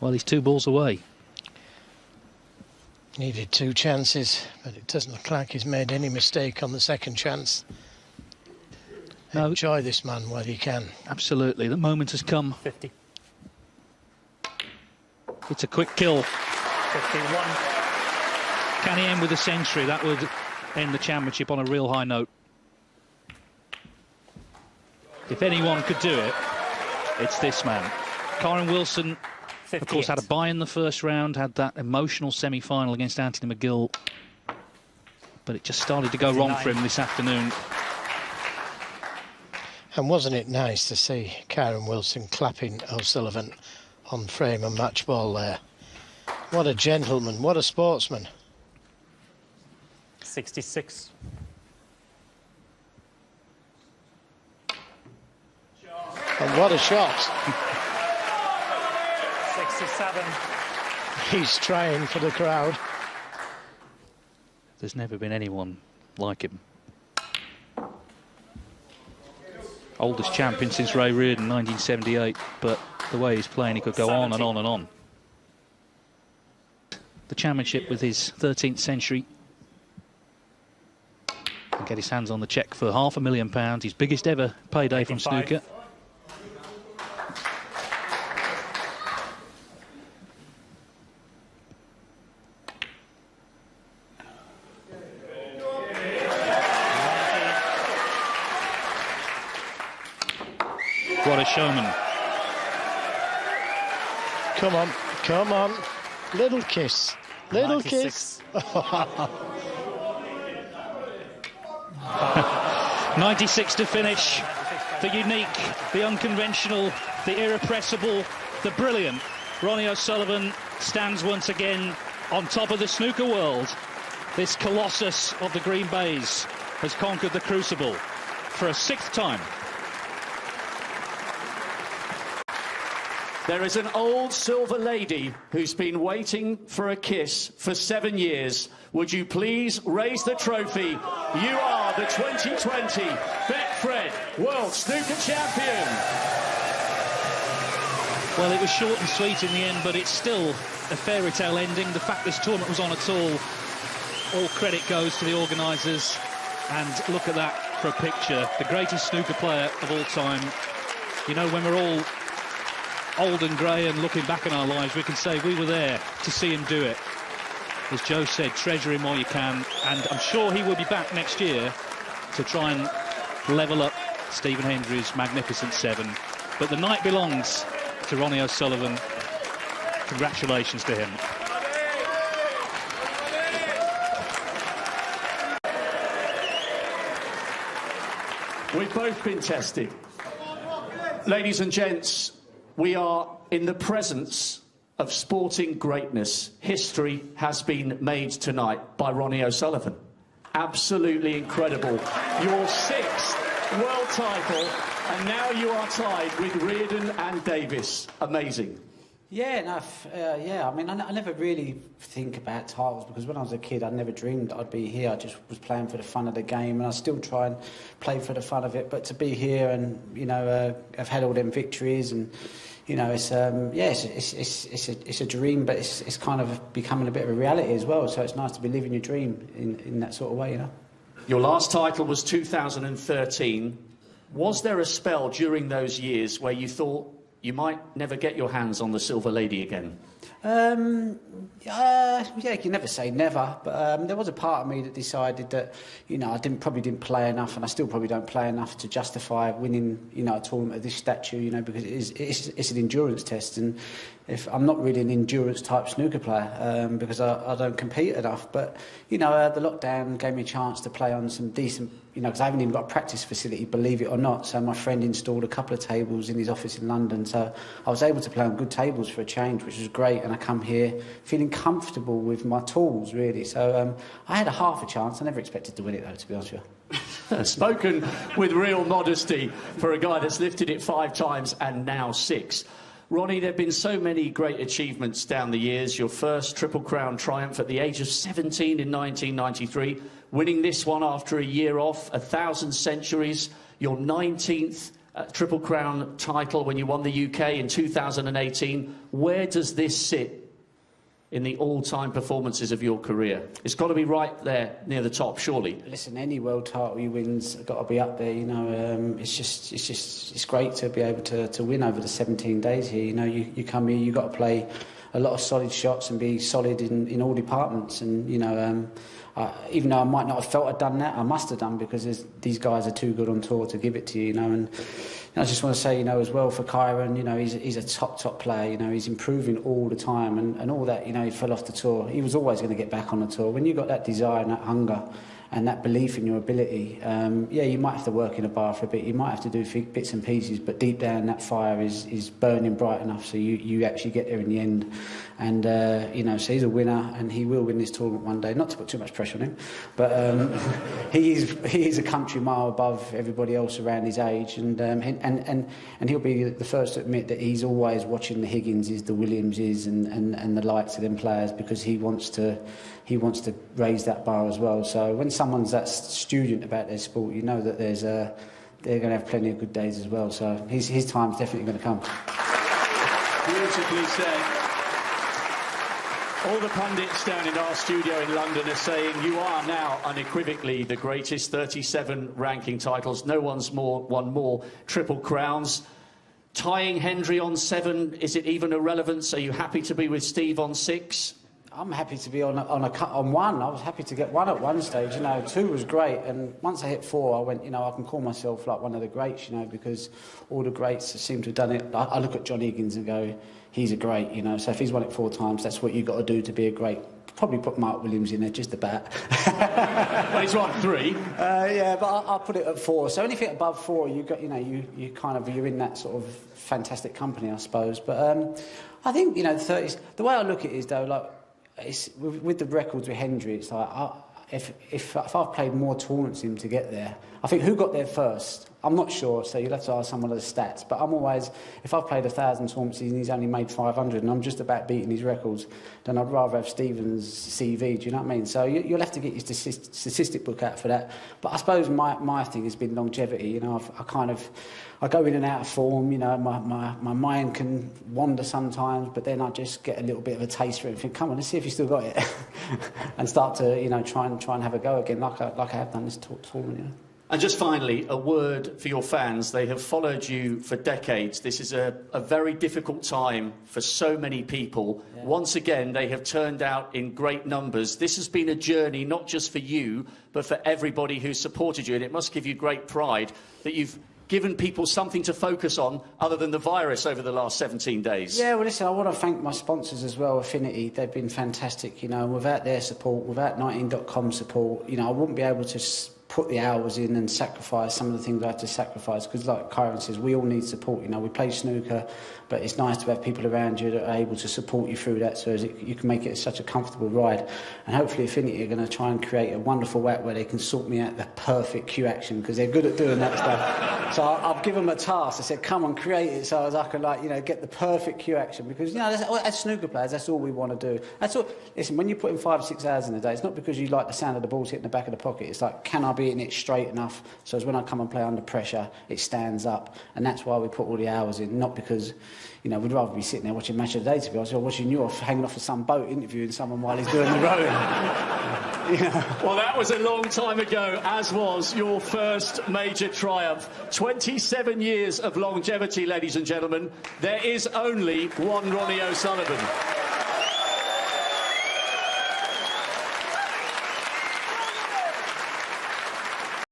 Well, he's 2 balls away. Needed 2 chances, but it doesn't look like he's made any mistake on the second chance. No. Enjoy this man while you can. Absolutely, the moment has come. 50. It's a quick kill. 51. Can he end with a century? That would end the championship on a real high note. If anyone could do it, it's this man. Kyren Wilson, 58. of course, had a bye in the first round, had that emotional semi-final against Anthony McGill. But it just started to go 59. wrong for him this afternoon. And wasn't it nice to see Kyren Wilson clapping O'Sullivan on frame and match ball there? What a gentleman, what a sportsman. 66. And what a shot. 67. He's trying for the crowd. There's never been anyone like him. Oldest champion since Ray Reardon, 1978, but the way he's playing, he could go 70. on and on and on. The championship with his 13th century. And get his hands on the cheque for £500,000, his biggest ever payday from 85. snooker. What a showman. Come on, come on. Little kiss. Little 96. kiss. 96 to finish. The unique, the unconventional, the irrepressible, the brilliant Ronnie O'Sullivan stands once again on top of the snooker world. This colossus of the Green Bays has conquered the Crucible for a 6th time. There is an old silver lady who's been waiting for a kiss for 7 years. Would you please raise the trophy? You are the 2020 Betfred World Snooker Champion. Well, it was short and sweet in the end, but it's still a fairy tale ending. The fact this tournament was on at all credit goes to the organisers. And look at that for a picture. The greatest snooker player of all time. You know, when we're all old and grey and looking back on our lives, we can say we were there to see him do it. As Joe said, treasure him while you can, and I'm sure he will be back next year to try and level up Stephen Hendry's magnificent 7. But the night belongs to Ronnie O'Sullivan. Congratulations to him. We've both been tested. Ladies and gents, we are in the presence of sporting greatness. History has been made tonight by Ronnie O'Sullivan. Absolutely incredible. Your 6th world title, and now you are tied with Reardon and Davis. Amazing. Yeah, no, yeah. I mean, I never really think about titles because when I was a kid, I never dreamed I'd be here. I just was playing for the fun of the game, and I still try and play for the fun of it. But to be here and I've had all them victories, and it's it's a dream, but it's kind of becoming a bit of a reality as well. So it's nice to be living your dream in that sort of way, Your last title was 2013. Was there a spell during those years where you thought you might never get your hands on the Silver Lady again? Yeah, you can never say never, but there was a part of me that decided that, I probably didn't play enough, and I still probably don't play enough to justify winning, a tournament of this stature, because it's an endurance test, and if I'm not really an endurance type snooker player, because I don't compete enough, but, the lockdown gave me a chance to play on some decent, because I haven't even got a practice facility, believe it or not, so my friend installed a couple of tables in his office in London, so I was able to play on good tables for a change, which was great, and I come here feeling comfortable with my tools, really. So I had a half a chance. I never expected to win it, though, to be honest with you. Spoken with real modesty for a guy that's lifted it 5 times and now 6. Ronnie, there have been so many great achievements down the years. Your first Triple Crown triumph at the age of 17 in 1993, winning this one after a year off, 1,000 centuries, your 19th Triple Crown title when you won the UK in 2018. Where does this sit in the all-time performances of your career? It's got to be right there near the top, surely. Listen, any world title you win's got to be up there. You know, it's great to be able to win over the 17 days here. You know, you come here, you've got to play a lot of solid shots and be solid in all departments. And you know, even though I might not have felt I'd done that, I must have done, because these guys are too good on tour to give it to you. You know, and I just want to say, you know, as well for Kyron, you know, he's a top player. You know, he's improving all the time, and all that. You know, he fell off the tour. He was always going to get back on the tour. When you got that desire and that hunger and that belief in your ability, yeah, you might have to work in a bar for a bit. You might have to do bits and pieces, but deep down that fire is burning bright enough so you actually get there in the end. And you know, so he's a winner, and he will win this tournament one day. Not to put too much pressure on him, but he is a country mile above everybody else around his age, and he'll be the first to admit that he's always watching the Higginses, the Williamses, and the likes of them players, because he wants to raise that bar as well. So when someone's that student about their sport, you know that they're going to have plenty of good days as well. So his time's definitely going to come. Beautifully said. All the pundits down in our studio in London are saying you are now unequivocally the greatest. 37 ranking titles. No one's won more Triple Crowns. Tying Hendry on 7, is it even irrelevant? Are you happy to be with Steve on 6? I'm happy to be on 1. I was happy to get 1 at one stage. You know, 2 was great, and once I hit 4, I went, you know, I can call myself like one of the greats. You know, because all the greats seem to have done it. I look at John Higgins and go, he's a great. You know, so if he's won it 4 times, that's what you got to do to be a great. Probably put Mark Williams in there just about. Well, he's won 3. Yeah, but I'll put it at 4. So anything above 4, you got, you know, you're in that sort of fantastic company, I suppose. But I think, you know, the 30s. The way I look at it is though, like. It's, with the records with Hendry, it's like if I've played more tournaments than him to get there, I think who got there first? I'm not sure, so you'll have to ask someone of the stats. But I'm always, if I've played 1,000 tournaments and he's only made 500 and I'm just about beating his records, then I'd rather have Stephen's CV, do you know what I mean? So you'll have to get your statistic book out for that. But I suppose my thing has been longevity. You know, I go in and out of form. You know, my mind can wander sometimes, but then I just get a little bit of a taste for it and think, come on, let's see if you still got it, and start to, you know, try and have a go again, like I have done this tournament. You know. And just finally, a word for your fans. They have followed you for decades. This is a very difficult time for so many people. Yeah. Once again, they have turned out in great numbers. This has been a journey not just for you, but for everybody who supported you. And it must give you great pride that you've given people something to focus on other than the virus over the last 17 days. Yeah, well, listen, I want to thank my sponsors as well, Affinity. They've been fantastic, you know. Without their support, without 19.com support, you know, I wouldn't be able to put the hours in and sacrifice some of the things I have to sacrifice, because like Kyron says, we all need support. You know, we play snooker, but it's nice to have people around you that are able to support you through that, so you can make it such a comfortable ride. And hopefully Affinity are going to try and create a wonderful app where they can sort me out the perfect cue action, because they're good at doing that stuff. So I've given them a task. I said, come on, create it so as I can, like, you know, get the perfect cue action, because, you know, as snooker players, that's all we want to do. That's all. Listen, when you put in 5 or 6 hours in a day, it's not because you like the sound of the balls hitting the back of the pocket. It's like, can I be hitting it straight enough so as when I come and play under pressure, it stands up? And that's why we put all the hours in, not because, you know, we'd rather be sitting there watching Match of the Day, to be honest, or watching you hanging off of some boat interviewing someone while he's doing the rowing. You know? Well, that was a long time ago, as was your first major triumph. 27 years of longevity, ladies and gentlemen. There is only one Ronnie O'Sullivan.